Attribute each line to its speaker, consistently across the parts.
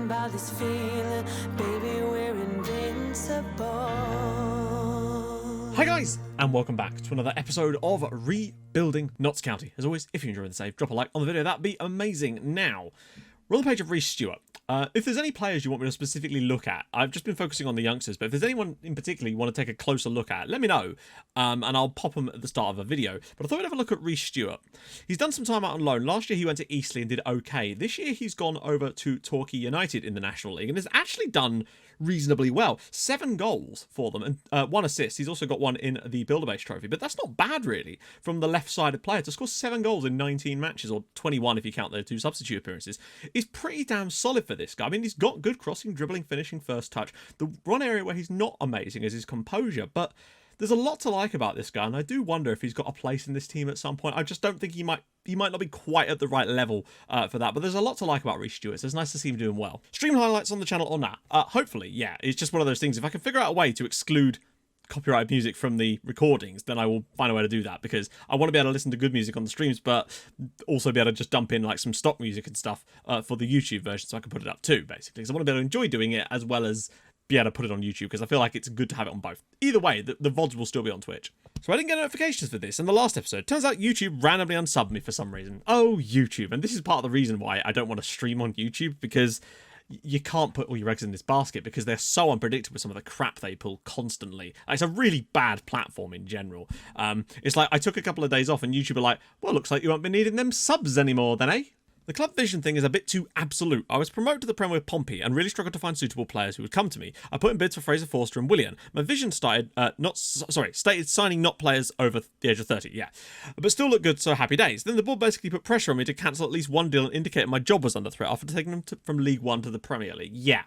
Speaker 1: about this feeling, baby, we're invincible.
Speaker 2: Hi guys, and welcome back to another episode of Rebuilding Notts County. As always, if you're enjoying the save, drop a like on the video, that'd be amazing. Now, we're on the page of Rhys Stewart. If there's any players you want me to specifically look at, I've just been focusing on the youngsters, but if there's anyone in particular you want to take a closer look at, let me know, and I'll pop them at the start of a video. But I thought we'd have a look at Rhys Stewart. He's done some time out on loan. Last year he went to Eastleigh and did okay. This year he's gone over to Torquay United in the National League and has actually done reasonably well. 7 goals for them and 1 assist. He's also got 1 in the buildup trophy, but that's not bad really from the left-sided player to score 7 goals in 19 matches, or 21 if you count the 2 substitute appearances. Is pretty damn solid for this guy. I mean, he's got good crossing, dribbling, finishing, first touch. The one area where he's not amazing is his composure, but there's a lot to like about this guy, and I do wonder if he's got a place in this team at some point. I just don't think he might not be quite at the right level for that, but there's a lot to like about Rhys Stewart, so it's nice to see him doing well. Stream highlights on the channel or not? Hopefully, yeah. It's just one of those things. If I can figure out a way to exclude copyrighted music from the recordings, then I will find a way to do that, because I want to be able to listen to good music on the streams, but also be able to just dump in like some stock music and stuff for the YouTube version so I can put it up too, basically, because I want to be able to enjoy doing it as well as be able to put it on YouTube, because I feel like it's good to have it on both. Either way, the VODs will still be on Twitch. So I didn't get notifications for this in the last episode. Turns out YouTube randomly unsubbed me for some reason. Oh, YouTube. And this is part of the reason why I don't want to stream on YouTube, because you can't put all your eggs in this basket because they're so unpredictable with some of the crap they pull constantly. It's a really bad platform in general. It's like I took a couple of days off and YouTube are like, well, looks like you won't be needing them subs anymore then, eh? The club vision thing is a bit too absolute. I was promoted to the Premier with Pompey and really struggled to find suitable players who would come to me. I put in bids for Fraser Forster and Willian. My vision stated signing not players over the age of 30, yeah. But still look good, so happy days. Then the board basically put pressure on me to cancel at least one deal and indicated my job was under threat after taking them from League One to the Premier League. Yeah.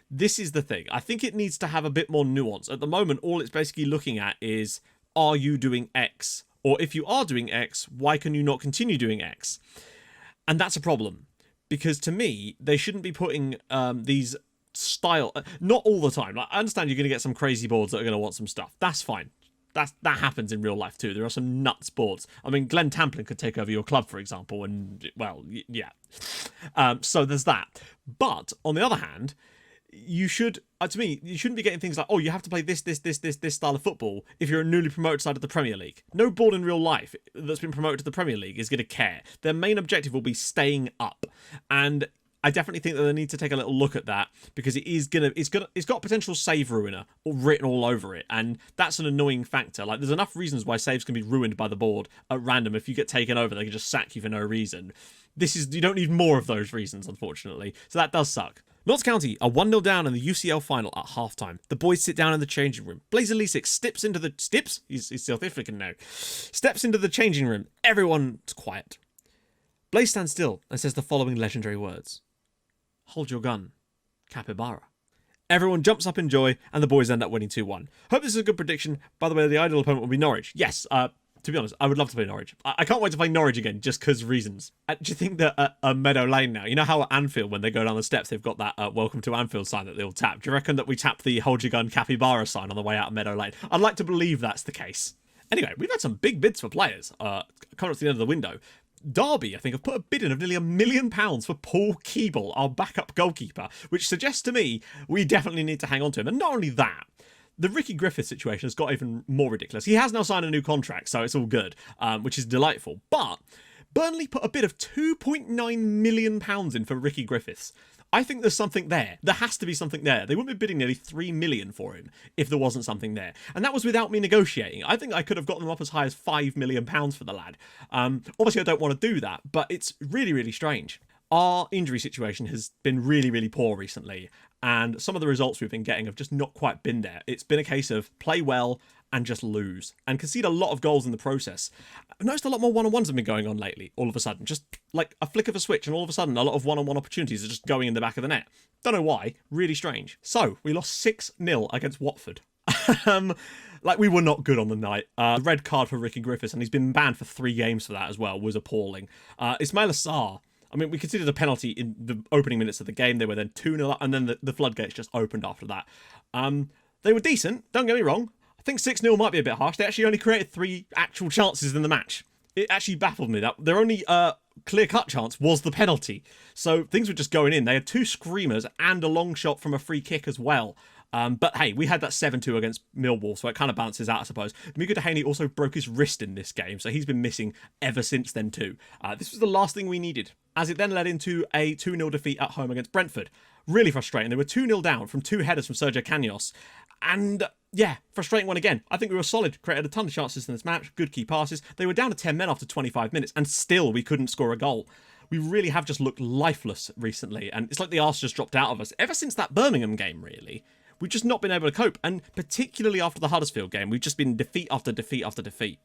Speaker 2: This is the thing. I think it needs to have a bit more nuance. At the moment, all it's basically looking at is, are you doing X? Or if you are doing X, why can you not continue doing X? And that's a problem, because to me, they shouldn't be putting these style, not all the time. Like, I understand you're going to get some crazy boards that are going to want some stuff. That's fine. That happens in real life too. There are some nuts boards. I mean, Glenn Tamplin could take over your club, for example, and, well, yeah. So there's that. But, on the other hand, you should, to me, you shouldn't be getting things like, oh, you have to play this style of football if you're a newly promoted side of the Premier League. No board in real life that's been promoted to the Premier League is going to care. Their main objective will be staying up. And I definitely think that they need to take a little look at that, because it's got potential save ruiner written all over it, and that's an annoying factor. Like, there's enough reasons why saves can be ruined by the board at random. If you get taken over, they can just sack you for no reason. You don't need more of those reasons, unfortunately. So that does suck. Notts County are 1-0 down in the UCL final at half-time. The boys sit down in the changing room. Blazer Lisic steps into the... Steps? He's South African now. Steps into the changing room. Everyone's quiet. Blaze stands still and says the following legendary words. Hold your gun. Capybara. Everyone jumps up in joy, and the boys end up winning 2-1. Hope this is a good prediction. By the way, the ideal opponent will be Norwich. Yes, to be honest, I would love to play Norwich. I can't wait to play Norwich again, just because reasons. Do you think that Meadow Lane now, you know how at Anfield, when they go down the steps, they've got that Welcome to Anfield sign that they'll tap? Do you reckon that we tap the Hold Your Gun Capybara sign on the way out of Meadow Lane? I'd like to believe that's the case. Anyway, we've had some big bids for players coming up to the end of the window. Derby, I think, have put a bid in of nearly £1 million for Paul Keeble, our backup goalkeeper, which suggests to me we definitely need to hang on to him. And not only that, the Ricky Griffith situation has got even more ridiculous. He has now signed a new contract, so it's all good, which is delightful. But Burnley put a bid of £2.9 million in for Ricky Griffiths. I think there's something there. There has to be something there. They wouldn't be bidding nearly £3 million for him if there wasn't something there. And that was without me negotiating. I think I could have gotten them up as high as £5 million for the lad. Obviously, I don't want to do that, but it's really, really strange. Our injury situation has been really, really poor recently, and some of the results we've been getting have just not quite been there. It's been a case of play well and just lose, and concede a lot of goals in the process. I've noticed a lot more one-on-ones have been going on lately, all of a sudden. Just like a flick of a switch, and all of a sudden a lot of one-on-one opportunities are just going in the back of the net. Don't know why. Really strange. So, we lost 6-0 against Watford. Like, we were not good on the night. The red card for Ricky Griffiths, and he's been banned for 3 games for that as well, was appalling. Ismail Assar, I mean, we considered a penalty in the opening minutes of the game. They were then 2-0 up, and then the floodgates just opened after that. They were decent, don't get me wrong. I think 6-0 might be a bit harsh. They actually only created 3 actual chances in the match. It actually baffled me that they're only clear-cut chance was the penalty. So things were just going in. They had 2 screamers and a long shot from a free kick as well. But hey, we had that 7-2 against Millwall, so it kind of balances out, I suppose. Mika Dehaney also broke his wrist in this game, so he's been missing ever since then too. This was the last thing we needed, as it then led into a 2-0 defeat at home against Brentford. Really frustrating. They were 2-0 down from 2 headers from Sergio Canos. And yeah, frustrating one again. I think we were solid, created a ton of chances in this match, good key passes. They were down to 10 men after 25 minutes, and still we couldn't score a goal. We really have just looked lifeless recently, and it's like the arse just dropped out of us. Ever since that Birmingham game, really. We've just not been able to cope, and particularly after the Huddersfield game, we've just been defeat after defeat after defeat.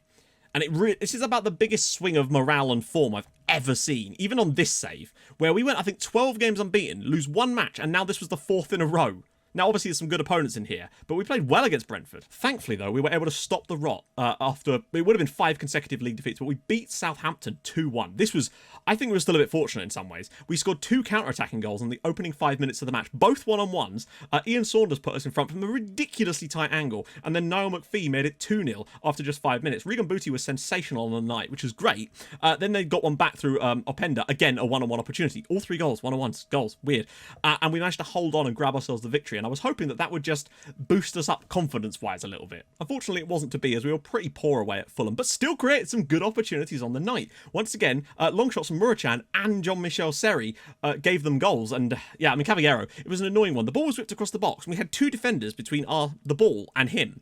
Speaker 2: And this is about the biggest swing of morale and form I've ever seen, even on this save, where we went, I think, 12 games unbeaten, lose 1 match, and now this was the 4th in a row. Now, obviously, there's some good opponents in here, but we played well against Brentford. Thankfully, though, we were able to stop the rot after, it would have been 5 consecutive league defeats, but we beat Southampton 2-1. This was, I think we were still a bit fortunate in some ways. We scored 2 counter-attacking goals in the opening 5 minutes of the match, both one-on-ones. Ian Saunders put us in front from a ridiculously tight angle, and then Niall McPhee made it 2-0 after just 5 minutes. Regan Booty was sensational on the night, which was great. Then they got one back through Openda, again, a one-on-one opportunity. All 3 goals, one-on-ones, goals, weird. And we managed to hold on and grab ourselves the victory, and I was hoping that would just boost us up confidence-wise a little bit. Unfortunately, it wasn't to be, as we were pretty poor away at Fulham, but still created some good opportunities on the night. Once again, long shots from Murachan and Jean-Michel Seri gave them goals, and yeah, I mean, Caballero, it was an annoying one. The ball was whipped across the box, and we had 2 defenders between the ball and him.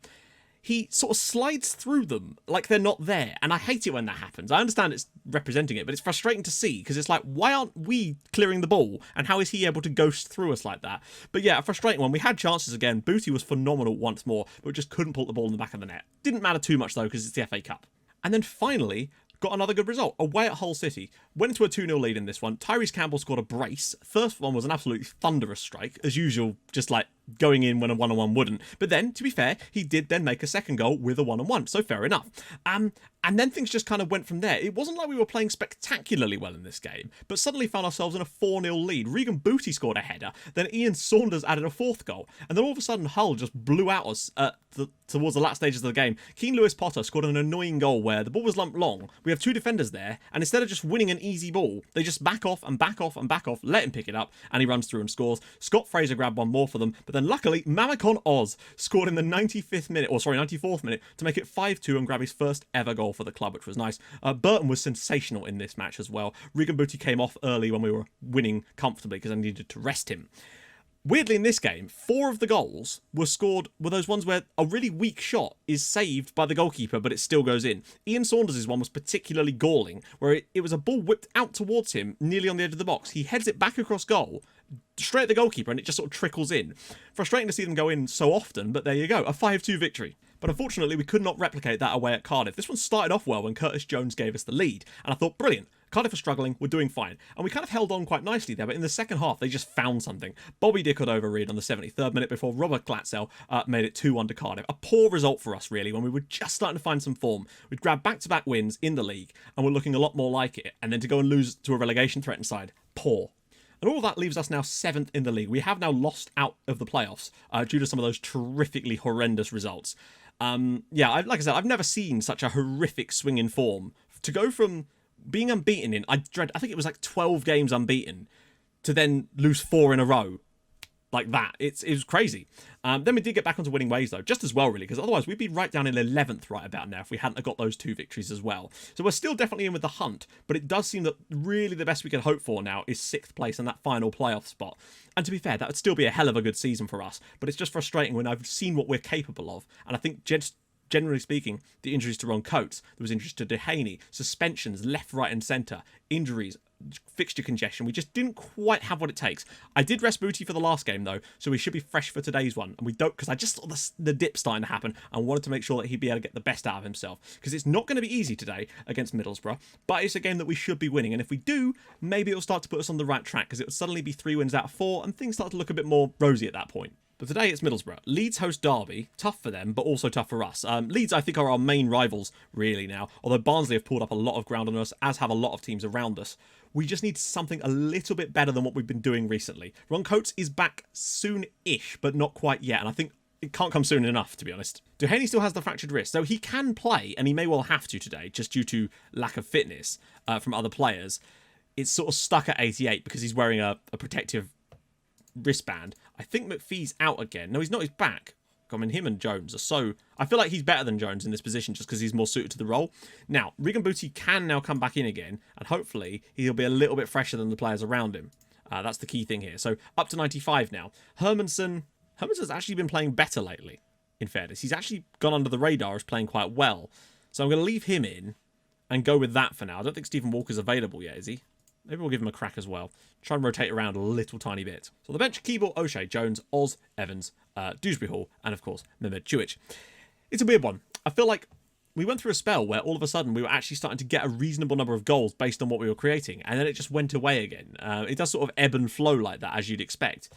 Speaker 2: He sort of slides through them like they're not there, and I hate it when that happens. I understand it's representing it, but it's frustrating to see, because it's like, why aren't we clearing the ball, and how is he able to ghost through us like that? But yeah, a frustrating one. We had chances again. Booty was phenomenal once more, but we just couldn't put the ball in the back of the net. Didn't matter too much, though, because it's the FA Cup. And then finally, got another good result. Away at Hull City. Went into a 2-0 lead in this one. Tyrese Campbell scored a brace. First one was an absolutely thunderous strike. As usual, just like going in when a one-on-one wouldn't. But then, to be fair, he did then make a second goal with a one-on-one. So fair enough. And then things just kind of went from there. It wasn't like we were playing spectacularly well in this game, but suddenly found ourselves in a 4-0 lead. Regan Booty scored a header. Then Ian Saunders added a 4th goal. And then all of a sudden, Hull just blew out us towards the last stages of the game. Keane Lewis Potter scored an annoying goal where the ball was lumped long. We have 2 defenders there, and instead of just winning an easy ball, they just back off and back off and back off, let him pick it up, and he runs through and scores. Scott Fraser grabbed one more for them, but then luckily, Mamikon Oz scored in the 94th minute to make it 5-2 and grab his first ever goal for the club, which was nice. Burton was sensational in this match as well. Regan Booty came off early when we were winning comfortably because I needed to rest him. Weirdly, in this game, 4 of the goals were those ones where a really weak shot is saved by the goalkeeper, but it still goes in. Ian Saunders' one was particularly galling, where it was a ball whipped out towards him, nearly on the edge of the box. He heads it back across goal, straight at the goalkeeper, and it just sort of trickles in. Frustrating to see them go in so often, but there you go, a 5-2 victory. But unfortunately, we could not replicate that away at Cardiff. This one started off well when Curtis Jones gave us the lead, and I thought, brilliant. Cardiff are struggling, we're doing fine. And we kind of held on quite nicely there, but in the second half, they just found something. Bobby Dick had overread on the 73rd minute before Robert Glatzel made it 2-1 to Cardiff. A poor result for us, really, when we were just starting to find some form. We'd grabbed back-to-back wins in the league, and we're looking a lot more like it. And then to go and lose to a relegation-threatened side, poor. And all of that leaves us now 7th in the league. We have now lost out of the playoffs due to some of those terrifically horrendous results. Yeah, like I said, I've never seen such a horrific swing in form. To go from being unbeaten in, I think it was like 12 games unbeaten, to then lose 4 in a row like that. It was crazy. Then we did get back onto winning ways, though, just as well, really, because otherwise we'd be right down in 11th right about now if we hadn't got those 2 victories as well. So we're still definitely in with the hunt, but it does seem that really the best we can hope for now is 6th place and that final playoff spot. And to be fair, that would still be a hell of a good season for us, but it's just frustrating when I've seen what we're capable of, and I think generally speaking, the injuries to Ron Coates, there was injuries to Dehaney, suspensions left, right and centre, injuries, fixture congestion. We just didn't quite have what it takes. I did rest Booty for the last game, though, so we should be fresh for today's one. And we don't, because I just saw the dip starting to happen and wanted to make sure that he'd be able to get the best out of himself. Because it's not going to be easy today against Middlesbrough, but it's a game that we should be winning. And if we do, maybe it'll start to put us on the right track, because it will suddenly be 3 wins out of 4, and things start to look a bit more rosy at that point. But today it's Middlesbrough. Leeds host Derby. Tough for them, but also tough for us. Leeds, I think, are our main rivals, really, now. Although Barnsley have pulled up a lot of ground on us, as have a lot of teams around us. We just need something a little bit better than what we've been doing recently. Ron Coates is back soon-ish, but not quite yet. And I think it can't come soon enough, to be honest. Dehaney still has the fractured wrist, so he can play, and he may well have to today, just due to lack of fitness from other players. it's sort of stuck at 88 because he's wearing a protective wristband. I think McPhee's out again. No, he's not. He's back. I mean, him and Jones are so... I feel like he's better than Jones in this position just because he's more suited to the role. Now, Regan Booty can now come back in again, and hopefully he'll be a little bit fresher than the players around him. That's the key thing here. So, up to 95 now. Hermansson's actually been playing better lately, in fairness. He's actually gone under the radar as playing quite well. So, I'm going to leave him in and go with that for now. I don't think Stephen Walker's available yet, is he? Maybe we'll give him a crack as well. Try and rotate around a little tiny bit. So on the bench, Keeble, O'Shea, Jones, Oz, Evans, Dewsbury Hall, and of course, Mehmed Čujić. It's a weird one. I feel like we went through a spell where all of a sudden we were actually starting to get a reasonable number of goals based on what we were creating, and then it just went away again. It does sort of ebb and flow like that, as you'd expect.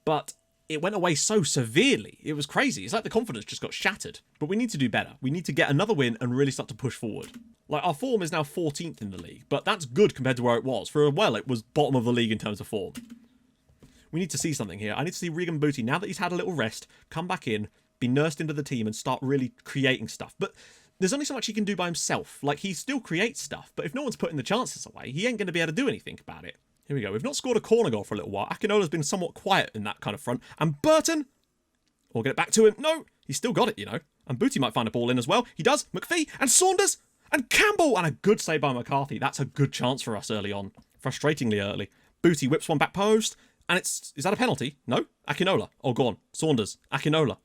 Speaker 2: But it went away so severely. It was crazy. It's like the confidence just got shattered. But we need to do better. We need to get another win and really start to push forward. Like, our form is now 14th in the league, but that's good compared to where it was. For a while, it was bottom of the league in terms of form. We need to see something here. I need to see Regan Booty, now that he's had a little rest, come back in, be nursed into the team and start really creating stuff. But there's only so much he can do by himself. Like, he still creates stuff, but if no one's putting the chances away, he ain't going to be able to do anything about it. Here we go. We've not scored a corner goal for a little while. Akinola's been somewhat quiet in that kind of front. And Burton, we'll get it back to him. No, he's still got it, you know. And Booty might find a ball in as well. He does. McPhee and Saunders and Campbell. And a good save by McCarthy. That's a good chance for us early on. Frustratingly early. Booty whips one back post. And is that a penalty? No? Akinola. Oh, go on. Saunders. Akinola.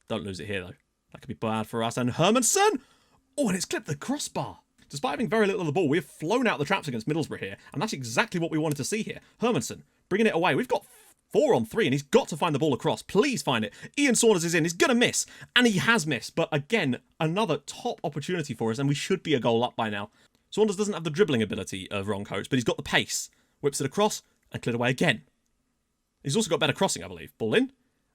Speaker 2: Don't lose it here, though. That could be bad for us. And Hermannsson. Oh, and it's clipped the crossbar. Despite having very little of the ball, we have flown out the traps against Middlesbrough here, and that's exactly what we wanted to see here. Hermannsson, bringing it away. We've got 4 on 3, and he's got to find the ball across. Please find it. Ian Saunders is in. He's going to miss, and he has missed. But again, another top opportunity for us, and we should be a goal up by now. Saunders doesn't have the dribbling ability of Ron Coates, but he's got the pace. Whips it across, and cleared away again. He's also got better crossing, I believe. Ball in,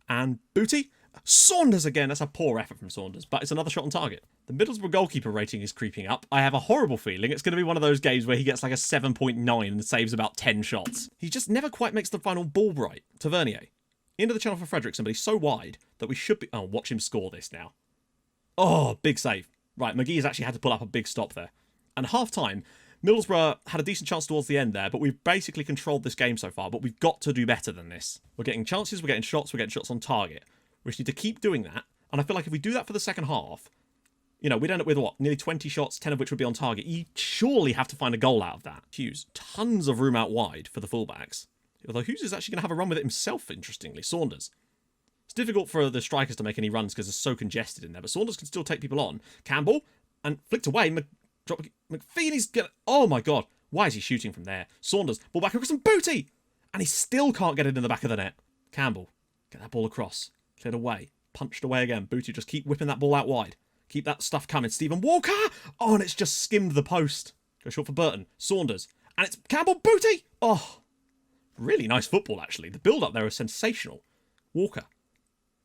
Speaker 2: and Booty. Saunders again. That's a poor effort from Saunders, but it's another shot on target. The Middlesbrough goalkeeper rating is creeping up. I have a horrible feeling it's going to be one of those games where he gets like a 7.9 and saves about 10 shots. He just never quite makes the final ball right. Tavernier. Into the channel for Fredrickson, but he's so wide that we should be... Oh, watch him score this now. Oh, big save. Right, McGee has actually had to pull up a big stop there. And half-time, Middlesbrough had a decent chance towards the end there, but we've basically controlled this game so far, but we've got to do better than this. We're getting chances, we're getting shots on target. We just need to keep doing that. And I feel like if we do that for the second half, you know, we'd end up with, what, nearly 20 shots, 10 of which would be on target. You surely have to find a goal out of that. Hughes, tons of room out wide for the fullbacks. Although Hughes is actually going to have a run with it himself, interestingly. Saunders. It's difficult for the strikers to make any runs because they're so congested in there, but Saunders can still take people on. Campbell, and flicked away. McPheeney's going to... Oh, my God. Why is he shooting from there? Saunders, ball back across, and Booty! And he still can't get it in the back of the net. Campbell, get that ball across. Cleared away. Punched away again. Booty, just keep whipping that ball out wide. Keep that stuff coming. Stephen Walker! Oh, and it's just skimmed the post. Go short for Burton. Saunders. And it's Campbell. Booty! Oh, really nice football, actually. The build-up there is sensational. Walker.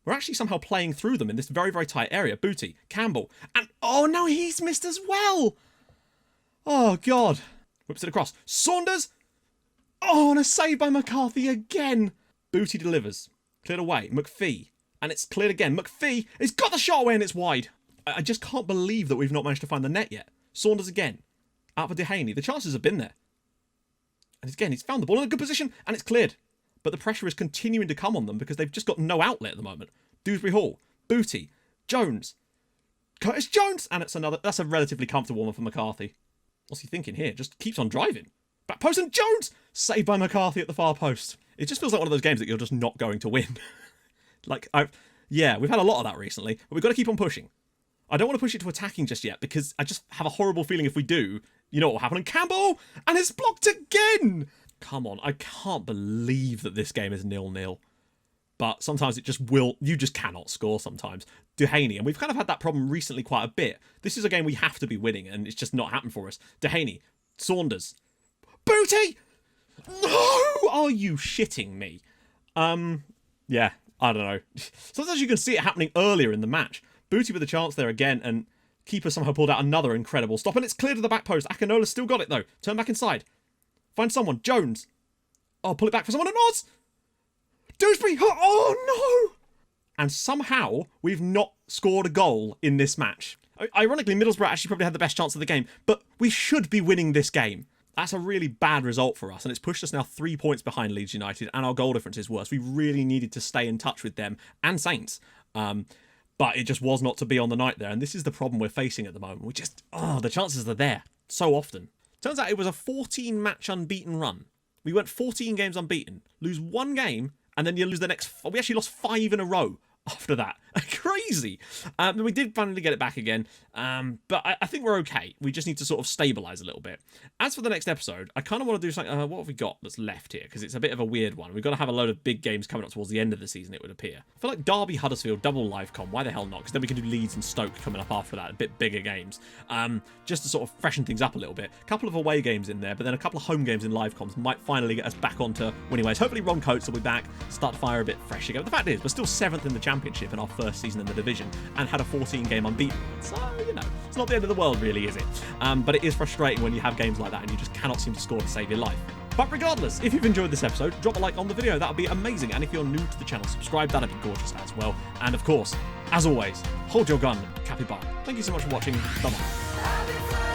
Speaker 2: We're actually somehow playing through them in this very, very tight area. Booty. Campbell. And, oh, no, he's missed as well. Oh, God. Whips it across. Saunders. Oh, and a save by McCarthy again. Booty delivers. Cleared away. McPhee. And it's cleared again. McPhee has got the shot away and it's wide. I just can't believe that we've not managed to find the net yet. Saunders again. Out for Dehaney. The chances have been there. And again, he's found the ball in a good position and it's cleared. But the pressure is continuing to come on them because they've just got no outlet at the moment. Dewsbury Hall. Booty. Jones. Curtis Jones. And it's another... That's a relatively comfortable one for McCarthy. What's he thinking here? Just keeps on driving. Back post and Jones. Saved by McCarthy at the far post. It just feels like one of those games that you're just not going to win. Yeah, we've had a lot of that recently, but we've got to keep on pushing. I don't want to push it to attacking just yet because I just have a horrible feeling if we do, you know what will happen. And Campbell! And it's blocked again! Come on, I can't believe that this game is 0-0. But sometimes it just will... You just cannot score sometimes. Dehaney, and we've kind of had that problem recently quite a bit. This is a game we have to be winning, and it's just not happened for us. Dehaney. Saunders. Booty! No! Are you shitting me? Yeah, I don't know. Sometimes you can see it happening earlier in the match. Booty with a chance there again, and keeper somehow pulled out another incredible stop, and it's clear to the back post. Akinola's still got it, though. Turn back inside. Find someone. Jones. Oh, pull it back for someone, and Oz! Dewsbury! Oh, no! And somehow, we've not scored a goal in this match. Ironically, Middlesbrough actually probably had the best chance of the game, but we should be winning this game. That's a really bad result for us, and it's pushed us now 3 points behind Leeds United, and our goal difference is worse. We really needed to stay in touch with them and Saints. But it just was not to be on the night there, and this is the problem we're facing at the moment. We just, the chances are there so often. Turns out it was a 14-match unbeaten run. We went 14 games unbeaten, lose 1 game, and then you lose the next. We actually lost 5 in a row after that. Crazy. We did finally get it back again, but I think we're okay. We just need to sort of stabilise a little bit. As for the next episode, I kind of want to do something. What have we got that's left here? Because it's a bit of a weird one. We've got to have a load of big games coming up towards the end of the season, it would appear. I feel like Derby, Huddersfield, double live com. Why the hell not? Because then we can do Leeds and Stoke coming up after that, a bit bigger games. Just to sort of freshen things up a little bit. A couple of away games in there, but then a couple of home games in live comms might finally get us back onto winning ways. Hopefully Ron Coates will be back, start to fire a bit fresh again. But the fact is, we're still 7th in the Championship in our first season in the division, and had a 14-game unbeaten. So, it's not the end of the world really, is it? But it is frustrating when you have games like that and you just cannot seem to score to save your life. But regardless, if you've enjoyed this episode, drop a like on the video, that would be amazing. And if you're new to the channel, subscribe, that'd be gorgeous as well. And of course, as always, hold your gun, capybara. Thank you so much for watching. Bye-bye.